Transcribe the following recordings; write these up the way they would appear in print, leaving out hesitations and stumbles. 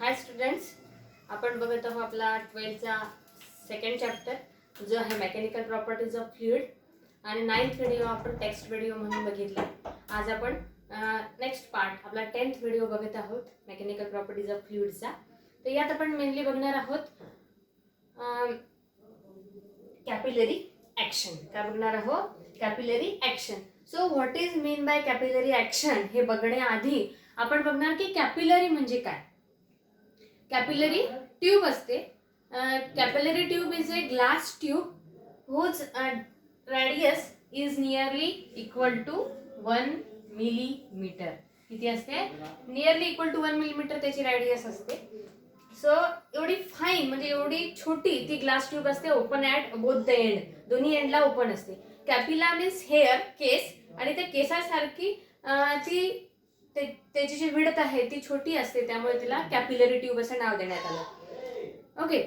हाय students, आपण बघत आहोत आपला 12th सेकंड चॅप्टर जो आहे मेकॅनिकल प्रॉपर्टीज ऑफ फ्लुइड आणि 9th व्हिडिओ आपण टेक्स्ट व्हिडिओ म्हणून बघितला. आज आपण नेक्स्ट पार्ट आपला 10th व्हिडिओ बघत आहोत मेकॅनिकल प्रॉपर्टीज ऑफ फ्लुइडचा. तर यात आपण मेनली बघणार आहोत कॅपिलरी ॲक्शन. काय बघणार आहोत? Capillary action. So what is mean by capillary action हे बघण्याआधी आपण बघणार की कॅपिलरी म्हणजे काय. कॅपिलरी ट्यूब असते. Capillary tube is a glass tube whose radius is nearly equal to 1 millimeter. किती असते? नियरली इक्वल टू 1 मिलीमीटर त्याची रेडियस असते. सो एवढी फाईन म्हणजे एवढी छोटी ती ग्लास ट्यूब असते. Open at both the end, दोन्ही एंडला ओपन असते. कॅपिला मीन्स हेअर, केस, आणि त्या केसासारखी ती त्याची जी विड्थ आहे ती छोटी असते, त्यामुळे तिला कॅपिलरी ट्यूब असं नाव देण्यात आलं. ओके,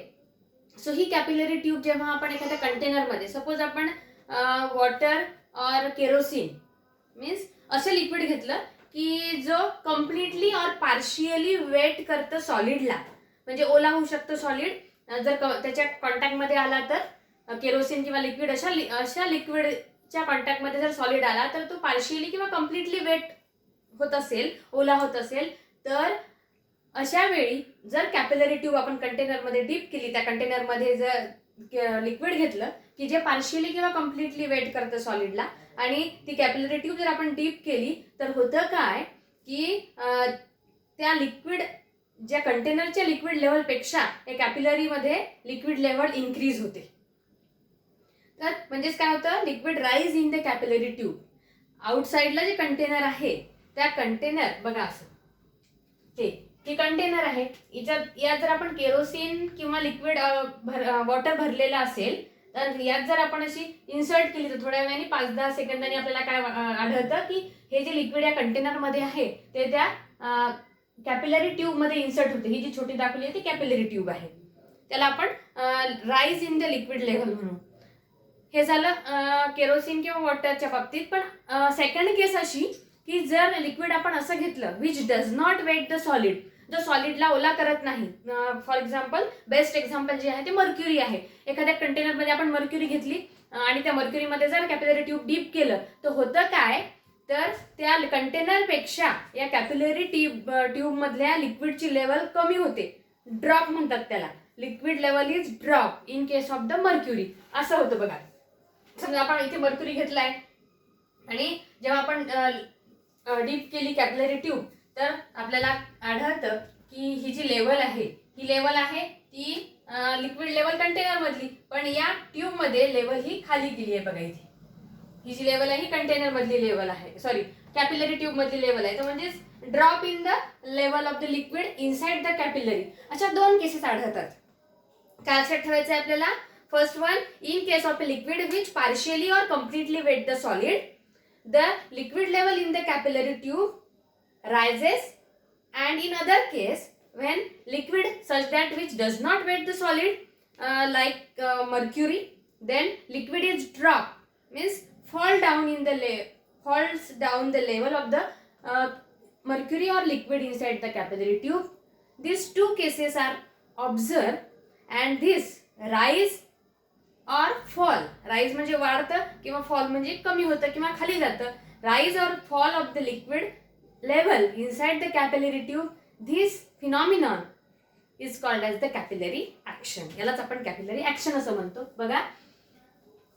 सो ही कॅपिलरी ट्यूब जेव्हा आपण एखाद्या कंटेनरमध्ये, सपोज आपण वॉटर और केरोसिन मीन्स असं लिक्विड घेतलं की जो कम्प्लिटली और पार्शियली वेट करतं सॉलिडला, म्हणजे ओला होऊ शकतं सॉलिड जर त्याच्या कॉन्टॅक्टमध्ये आला तर. केरोसिन किंवा लिक्विड अशा लिक्विडच्या कॉन्टॅक्टमध्ये जर सॉलिड आला तर तो पार्शियली किंवा कम्प्लिटली वेट होत असेल, ओला होत असेल, तर अशा वेळी जर कॅपिलरी ट्यूब आपण कंटेनरमध्ये डीप केली, त्या कंटेनरमध्ये जर लिक्विड घेतलं की जे पार्शियली किंवा कम्प्लिटली वेट करतं सॉलिडला, आणि ती कॅपिलरी ट्यूब जर आपण डीप केली तर होतं काय की त्या लिक्विड ज्या कंटेनरच्या लिक्विड लेवलपेक्षा या कॅपिलरीमध्ये लिक्विड लेवल इन्क्रीज होते. तर म्हणजेच काय होतं, liquid rise in the capillary tube. आउटसाइडला जे कंटेनर आहे त्या कंटेनर बघा असं हे कंटेनर आहे. यात जर आपण केरोसिन किंवा लिक्विड वॉटर भरलेलं असेल तर यात जर आपण अशी इन्सर्ट केली तर थोड्या वेळाने 5-10 सेकंदांनी आपल्याला काय आढळतं की हे जे लिक्विड या कंटेनरमध्ये आहे ते त्या कॅपिलरी ट्यूबमध्ये इन्सर्ट होते. ही जी छोटी दाखवली आहे ती कॅपिलरी ट्यूब आहे. त्याला आपण rise in the liquid level म्हणू. हे झालं केरोसिन किंवा वॉटरच्या बाबतीत. पण सेकंड केस अशी की जर लिक्विड आपण असं घेतलं which does not wet the solid, जो सॉलिडला ओला करत नाही. फॉर एक्झाम्पल, बेस्ट एक्झाम्पल जे आहे ते मर्क्युरी आहे. एखाद्या कंटेनरमध्ये आपण मर्क्युरी घेतली आणि त्या मर्क्युरीमध्ये जर कॅपिलरी ट्यूब डीप केलं तर होतं काय, तर त्या कंटेनरपेक्षा या कॅपिलरी ट्यूब मधल्या लिक्विडची लेवल कमी होते. ड्रॉप म्हणतात त्याला. Liquid level is drop in case of the mercury. असं होतं बघा. समजा आपण इथे मर्क्युरी घेतलाय आणि जेव्हा आपण डीप केली कॅपिलरी ट्यूब तर आपल्याला आढळतं की ही जी लेवल आहे ही लेवल आहे ती लिक्विड लेवल कंटेनर मधली, पण या ट्यूब मध्ये लेवल ही खाली गेली आहे. बघा इथे ही जी लेवल आहे ही कंटेनर मधली लेवल आहे, सॉरी कॅपिलरी ट्यूब मधली लेवल आहे. तर म्हणजे drop in the level of the liquid inside the capillary. अशा दोन केसेस आढळतात. काय लक्षात ठेवायचं आहे आपल्याला? First one, in case of a liquid which partially और completely wet the solid, the liquid level in the capillary tube rises, and in other case when liquid such that which does not weight the solid like mercury, then liquid is drop means falls down the level of the mercury or liquid inside the capillary tube. These two cases are observed, and this rise और fall, rise म्हणजे वाढतं किंवा fall म्हणजे कमी होतं किंवा खाली जातं. Rise or fall of the liquid level inside the capillary tube, this phenomenon is called as the capillary action. यालाच आपण कॅपिलरी ऍक्शन असं म्हणतो. बघा,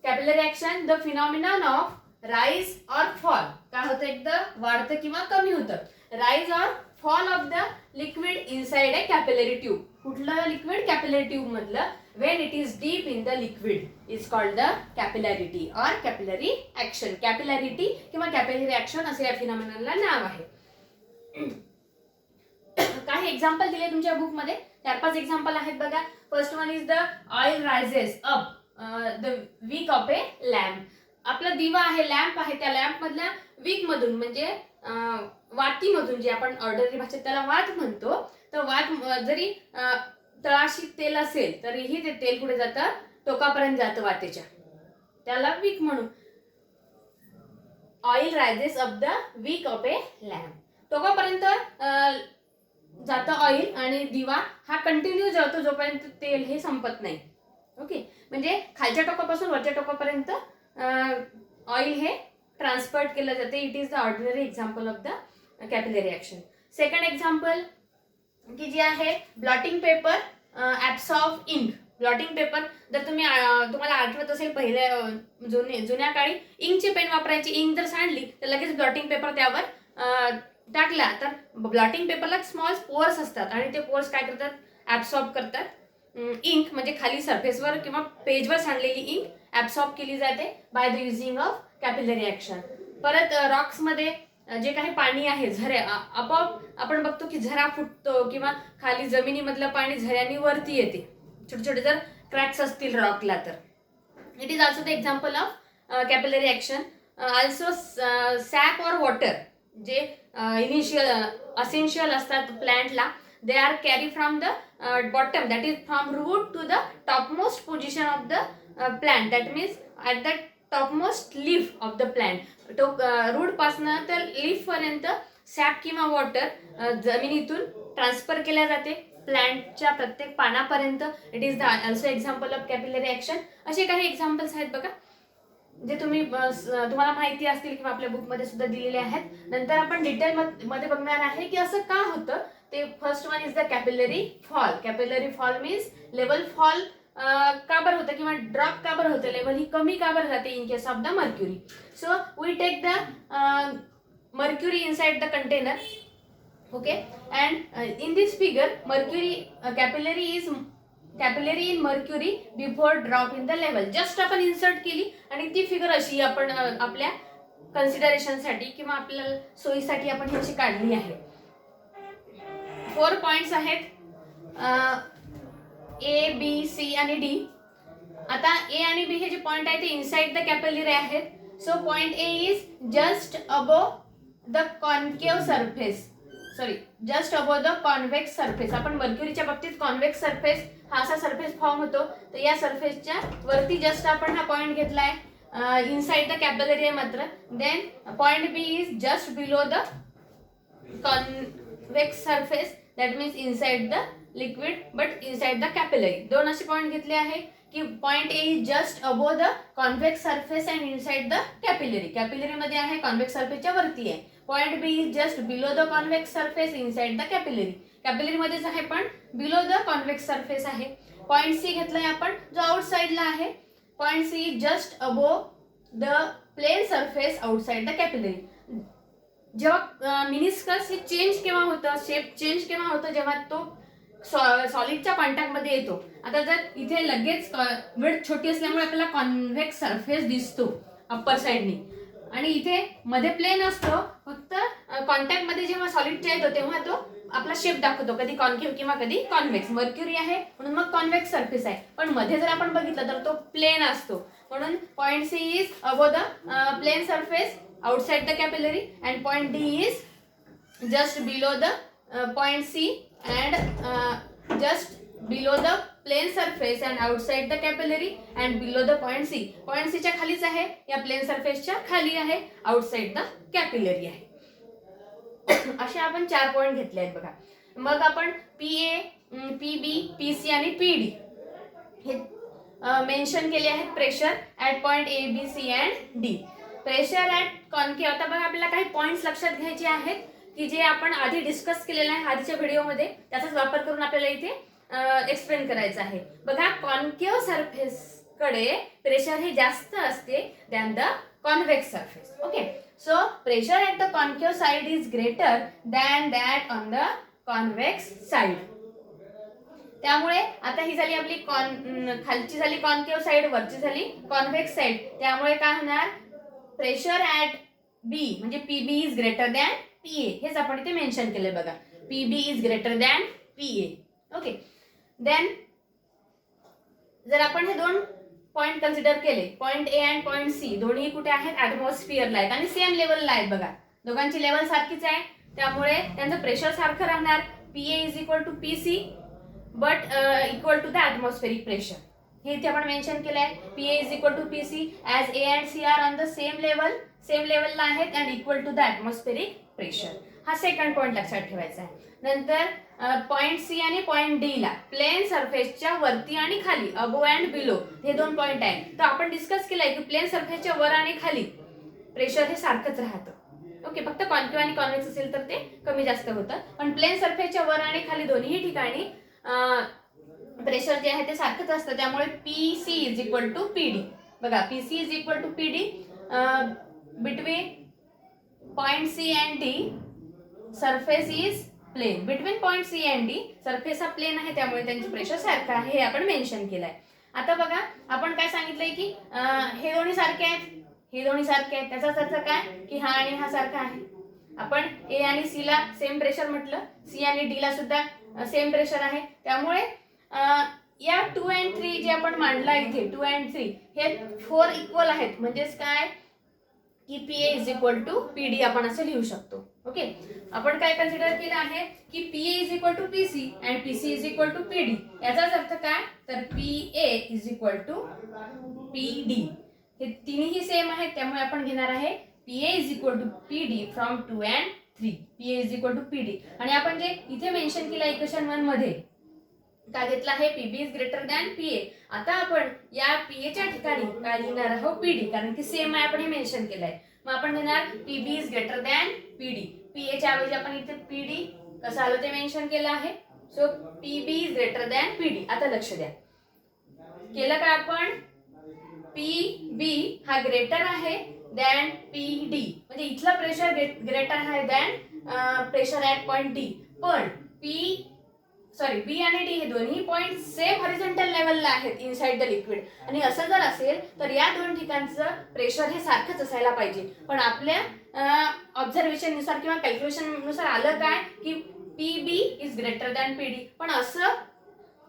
capillary action, the phenomenon of rise or fall. काय होतं, एकदा वाढतं किंवा कमी होतं. Rise or fall of the liquid inside a capillary tube. कुठलं लिक्विड? कॅपिलरी ट्यूब मधलं. when it is deep in the liquid is called the capillarity or capillary action. capillarity किंवा capillary action असे या फिनॉमिनलला नाव आहे. काही एक्झाम्पल दिले तुमच्या बुक मध्ये, 4-5 एक्झाम्पल आहेत बघा. First one is the oil rises up the wick of a lamp. आपला दिवा आहे, लॅम्प आहे, त्या लॅम्प मधल्या विक मधून म्हणजे वातीमधून, जे आपण ऑर्डनरी भाषेत त्याला वात म्हणतो, तर वात जरी तळाशी तेल असेल तरीही ते तेल कुठे जातं, टोकापर्यंत जातं वातेच्या, त्याला विक म्हणू. Oil rises up the wick of a lamp. टोकापर्यंत जातं ऑइल आणि दिवा हा कंटिन्यू जळतो जोपर्यंत तेल हे संपत नाही. ओके, म्हणजे खालच्या टोकापासून वरच्या टोकापर्यंत ऑइल हे ट्रान्सफर केलं जाते. It is the ordinary example of the capillary action. Second example की जी आहे blotting paper absorb ink. Blotting paper जर तुम्हाला आठवत असेल पहिल्या जुन्या काळी इंकचे पेन वापरायची. इंक जर सांडली तर लगेच ब्लॉटिंग पेपर त्यावर टाकला तर ब्लॉटिंग पेपरला स्मॉल पोअर्स असतात आणि ते पोअर्स काय करतात, ऍब्सॉर्ब करतात इंक, म्हणजे खाली सरफेसवर किंवा पेजवर सांडलेली इंक ऍब्सॉर्ब केली जाते by the using of capillary action. परत रॉक्समध्ये जे काही पाणी आहे, झऱ्या, आपोआप आपण बघतो की झरा फुटतो किंवा खाली जमिनीमधलं पाणी झऱ्यांनी वरती येते, छोटे छोटे जर क्रॅक्स असतील रॉकला तर. It is also the example of capillary action. Also SAP or water जे असेन्शियल असतात प्लांटला, they are carry from the bottom, that is from root to the topmost position of the plant, that means at the topmost leaf of the plant. तो route पासनं तर leaf पर्यंत SAP किंवा water जमिनीतून transfer केल्या जाते प्लांटच्या प्रत्येक पानापर्यंत. It is the also example of capillary action. असे काही एक्झाम्पल्स आहेत बघा जे तुम्हाला माहिती असतील किंवा आपल्या बुकमध्ये सुद्धा दिलेले आहेत. नंतर आपण डिटेल मध्ये बघणार आहे की असं का होतं ते. First one is the capillary fall. Capillary fall means level fall का बरं होतं किंवा ड्रॉप का बरं होतं, लेवल ही कमी का बरं जाते in case of the mercury. So we take the mercury inside the container. Okay, and in this figure mercury capillary in mercury before drop in the level. Just आपण इन्सर्ट केली आणि ती फिगर अशी आपण आपल्या कन्सिडरेशनसाठी किंवा आपल्या सोयीसाठी आपण ही अशी काढली आहे. 4 पॉइंट्स आहेत, ए बी सी आणि डी. आता ए आणि बी हे जे पॉइंट आहे ते इनसाइड द कॅपिलरी आहेत. So point A is just above the concave surface, just above the convex surface. आपण मर्क्युरीच्या बाबतीत कॉन्व्हेक्स सरफेस हा असा सरफेस फॉर्म होतो, तर या सरफेसच्या वरती जस्ट आपण हा पॉइंट घेतलाय. इनसाइड द कॅपिलरी आहे मात्र. Then point B is just below the convex surface, that means inside the liquid but inside the capillary. दोन असे पॉइंट घेतले आहे की point A is just above the convex surface and inside the capillary. Capillary मध्ये आहे, convex सरफेसच्या वरती आहे. Point B is just below the convex surface inside the capillary. Capillary मध्येच आहे पण बिलो द कॉन्व्हेक्स सरफेस आहे. पॉइंट सी घेतलाय आपण जो आउटसाइडला आहे. Point C is just above the plane surface outside the capillary. जेव्हा मिनिस्कस हे चेंज केव्हा होतं, शेप चेंज केव्हा होतं, जेव्हा तो सॉलिडच्या कॉन्टॅक्ट मध्ये येतो. आता जर इथे लगेच विड्थ छोटी असल्यामुळे आपल्याला कॉन्व्हेक्स सरफेस दिसतो अप्पर साइडनी आणि इथे मध्ये प्लेन असतो, फक्त कॉन्टॅक्ट मध्ये जेव्हा सॉलिडच्या येतो तेव्हा तो आपला शेप दाखवतो, कधी कॉन्केव्ह किंवा कधी कॉन्व्हेक्स. मर्क्युरी आहे म्हणून मग कॉन्व्हेक्स सरफेस आहे, पण मध्ये जर आपण बघितलं तर तो प्लेन असतो. म्हणून point C is above the plane surface outside the capillary and point D is just below the point C and just below the plane surface and outside the capillary and below the point C. Point C च्या खालीच आहे, या plane surface च्या खाली आहे, outside the capillary आहे. असे आपण 4 पॉइंट घेतले आहेत बघा. मग आपण PA, PB, PC आणि PD हे मेन्शन केले आहेत pressure at point A, B, C and D. Pressure at concave. आता बघा आपल्याला काही पॉइंट्स लक्षात घ्यायचे आहेत की जे आपण आधी डिस्कस केलेलं आहे आधीच्या व्हिडिओमध्ये, त्याचाच वापर करून आपल्याला इथे एक्सप्लेन करायचं आहे. बघा कॉन्केव्ह सरफेस कडे प्रेशर हे जास्त असते than the convex surface. Okay, so pressure at the concave side is greater than that on the convex side. त्यामुळे आता ही झाली आपली खालची झाली कॉन्केव्ह साइड, वरची झाली कॉन्व्हेक्स साइड. त्यामुळे काय होणार, प्रेशर ऍट बी म्हणजे PB is greater than PA. हेच आपण इथे मेन्शन केलंय बघा, PB is greater than PA. Okay, then जर आपण हे 2 पॉइंट कन्सिडर केले, point A and point C, दोन्ही कुठे आहेत, ऍटमॉस्फिअरला आहेत आणि सेम लेवलला आहेत बघा. दोघांची लेवल सारखीच आहे, त्यामुळे त्यांचं प्रेशर सारखं राहणार. PA is equal to PC but equal to the atmospheric pressure. हे इथे आपण मेन्शन केलं आहे. PA is equal to PC as A and C are on the same लेवलला आहेत and equal to the atmospheric pressure. हा second point लक्षात ठेवायचा आहे. नंतर पॉईंट सी आणि पॉईंट डी ला प्लेन सरफेसच्या वरती आणि खाली अबो अँड बिलो हे दोन पॉईंट आहेत. तर आपण डिस्कस केलंय की प्लेन सरफेसच्या वर आणि खाली प्रेशर हे सारखंच राहतं. ओके, फक्त कॉन्केव्ह आणि कॉन्व्हेक्स असेल तर ते कमी जास्त होतं, पण प्लेन सरफेसच्या वर आणि खाली दोन्ही ठिकाणी प्रेशर जे आहे ते सारखंच असतं. त्यामुळे P C is equal to P D. बघा, P C is equal to P D between point C and D surface is plane. Between point C and D surface हा प्लेन आहे, त्यामुळे त्यांचे प्रेशर सारखं आहे हे आपण मेन्शन केलंय. आता बघा, आपण काय सांगितलंय की हे दोन्ही सारखे आहेत, हे दोन्ही सारखे आहेत. त्याचाच अर्थ काय की हा आणि हा सारखा आहे. आपण ए आणि सी ला सेम प्रेशर म्हटलं, सी आणि डी ला सुद्धा सेम प्रेशर आहे. त्यामुळे या 2 and 3 जे आपण मांडला इथे 2 and 3 हे 4 इक्वल आहेत. म्हणजेच काय की P A is equal to P D आपण असं लिहू शकतो. ओके, आपण काय कन्सिडर केलं आहे की P A is equal to P C and P C is equal to P D. याचाच अर्थ काय तर P A is equal to P D. हे तिन्ही सेम आहेत, त्यामुळे आपण घेणार आहे P A is equal to P D from 2 and 3. P A is equal to P D. आणि आपण जे इथे मेन्शन केलं इक्वेशन 1 मध्ये काय घेतला आहे PB is greater than PA. आता आपण या पीए च्या ठिकाणी काय लिहिणार आहोत पीडी, कारण की सेम आहे आपण हे मेन्शन केलंय. मग आपण घेणार PB is greater than PD. PA च्या ऐवजी आपण इथे पीडी कसं आलं ते मेन्शन केलं आहे. So PB is greater than PD. आता लक्ष द्या, केलं का आपण पीबी हा ग्रेटर आहे दॅन पीडी, म्हणजे इथलं प्रेशर ग्रेटर आहे than pressure at point D. पण बी आणि डी हे दोन्ही पॉइंट सेम हॉरिझॉन्टल लेवलला आहेत इनसाइड द लिक्विड. आणि असं जर असेल तर या दोन ठिकाणचं प्रेशर हे सारखंच असायला पाहिजे. पण आपल्या ऑब्झर्वेशन नुसार किंवा कॅल्क्युलेशन नुसार आलं काय की PB is greater than PD. पण असं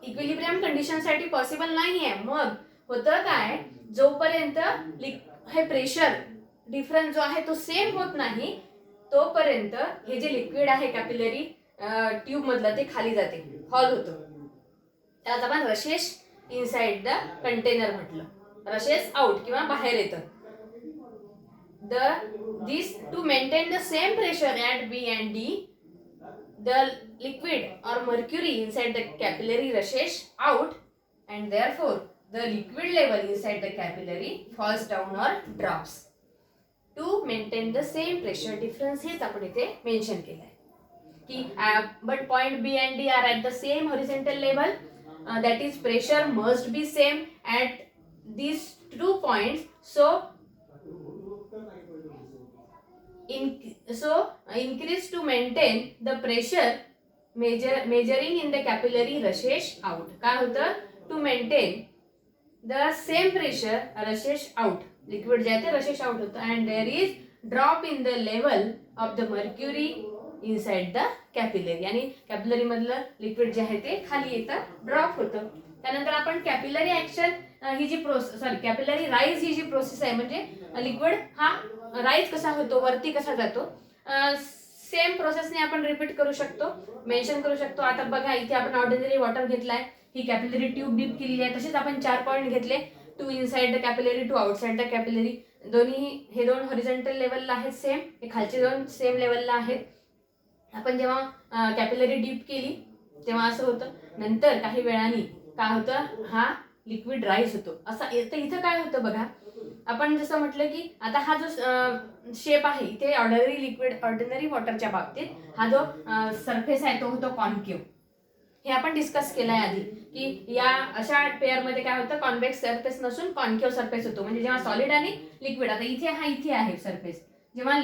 इक्विलिब्रियम कंडिशनसाठी पॉसिबल नाही आहे. मग होतं काय, जोपर्यंत हे प्रेशर डिफरन्स जो आहे तो सेम होत नाही तोपर्यंत हे जे लिक्विड आहे कॅपिलरी ट्यूब मधलं ते खाली जाते, हॉल होतं. त्याला आपण रशेस इनसाइड द कंटेनर म्हटलं, रशेस आउट किंवा बाहेर येतं. This to maintain the same pressure at B and D the liquid और mercury inside the capillary rushes out and therefore the liquid level inside the capillary falls down और drops. To maintain the same pressure difference हेच आपण इथे mention केलंय की but point B and D are at the same horizontal level, that is pressure must be same at these 2 points. So increase to maintain the pressure measuring in the capillary rushes out. काय होतं to maintain the same pressure rushes out, liquid जे आहे ते rushes out होतं and there is drop in the level of the mercury inside the capillary. आणि capillary मधलं liquid जे आहे ते खाली येतं, ड्रॉप होतं. त्यानंतर आपण कॅपिलरी ऍक्शन ही जी कॅपिलरी राईज ही जी प्रोसेस आहे, म्हणजे लिक्विड हा राईज कसा होतो, वरती कसा जातो, सेम प्रोसेसने आपण रिपीट करू शकतो, मेन्शन करू शकतो. आता बघा, इथे आपण ऑर्डिनरी वॉटर घेतलाय, ही कॅपिलरी ट्यूब डीप केलेली आहे. तसेच आपण 4 पॉईंट घेतले, 2 inside the capillary, 2 outside the capillary. दोन्ही हे 2 हॉरिझॉन्टल लेवलला आहेत सेम, हे खालचे 2 सेम लेवलला आहेत. आपण जेव्हा कॅपिलरी डीप केली तेव्हा असं होतं. नंतर काही वेळाने काय होतं, हा लिक्विड राईज होतो. असं इथं काय होतं बघा, आपण जसं म्हटलं की आता हा जो शेप आहे इथे ऑर्डिनरी वॉटरच्या बाबतीत हा जो सरफेस आहे तो होतो कॉन्केव्ह. हे आपण डिस्कस केलंय आधी की या अशा पेअरमध्ये काय होतं, कॉन्व्हेक्स सरफेस नसून कॉन्केव्ह सरफेस होतो. म्हणजे जेव्हा सॉलिड आणि लिक्विड, आता इथे आहे सरफेस, जेव्हा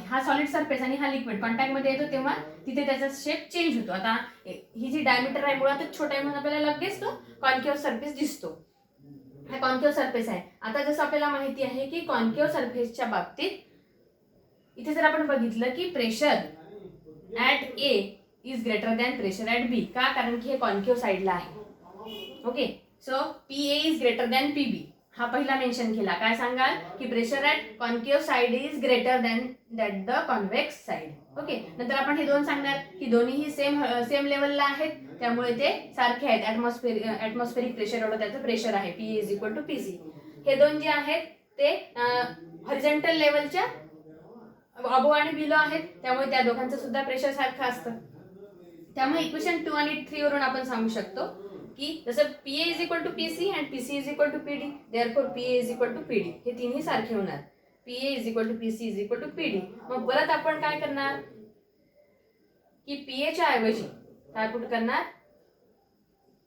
हा सॉलिड सरफेस आणि हा लिक्विड कॉन्टॅक्ट मध्ये येतो तेव्हा तिथे त्याचा शेप चेंज होतो. आता ही जी डायमीटर आहे मुळातच छोटा आहे म्हणून आपल्याला लगेच तो कॉन्केव्ह सरफेस दिसतो. हा कॉन्केव्ह सरफेस आहे. आता जसं आपल्याला माहिती आहे की कॉन्केव्ह सरफेसच्या बाबतीत इथे जर आपण बघितलं की pressure at A is greater than pressure at B. का, कारण की हे कॉन्केव्ह साइडला आहे. Okay, so P A is greater than P B हा पहिला मेन्शन केला. काय सांगाल की pressure at concave side is greater than that the convex side. Okay, नंतर आपण हे 2 सांगणार की दोन्हीही सेम लेवलला आहेत, त्यामुळे ते सारखे आहेत. ऍटमॉस्फेरिक प्रेशर एवढं त्याचं प्रेशर आहे, P is equal to P C. हे 2 जे आहेत ते हॉरिझॉन्टल लेवलच्या अबो आणि बिलो आहेत, त्यामुळे त्या दोघांचं सुद्धा प्रेशर सारखं असतं. त्यामुळे इक्वेशन 2 आणि 3 वरून आपण सांगू शकतो की जसं PA is equal to PC and PC is equal to PD, therefore PA is equal to PD, हे तिन्ही सारखे होणार. PA is equal to PC is equal to PD. मग परत आपण काय करणार की पीएच्या ऐवजी काय पुट करणार,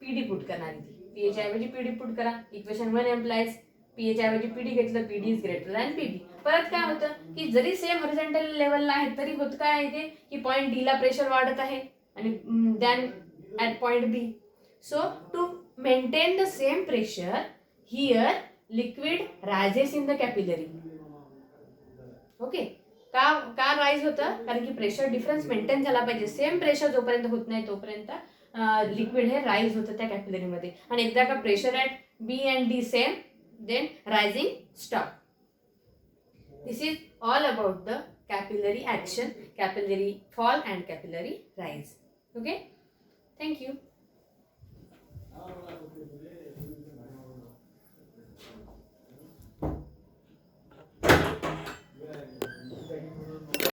पीडी पुट करणार. पीएच्या ऐवजी पीडी पुट करा. इक्वेशन 1 एम्प्लाइज पीएच्या ऐवजी पीडी घेतलं, PD is greater than PD. परत काय होतं की जरी सेम हॉरिझॉन्टल लेवलला आहे तरी होत काय आहे की पॉईंट डी ला प्रेशर वाढत आहे आणि than at point B. So to maintain the same pressure here liquid rises in the capillary. Okay, का राईज होतं, कारण की प्रेशर डिफरन्स मेंटेन झाला पाहिजे. सेम प्रेशर जोपर्यंत होत नाही तोपर्यंत लिक्विड हे राईज होतं त्या कॅपिलरीमध्ये. आणि एकदा का pressure at B and D same, then rising stop. This is all about the capillary action, capillary fall and capillary rise. Okay, thank you.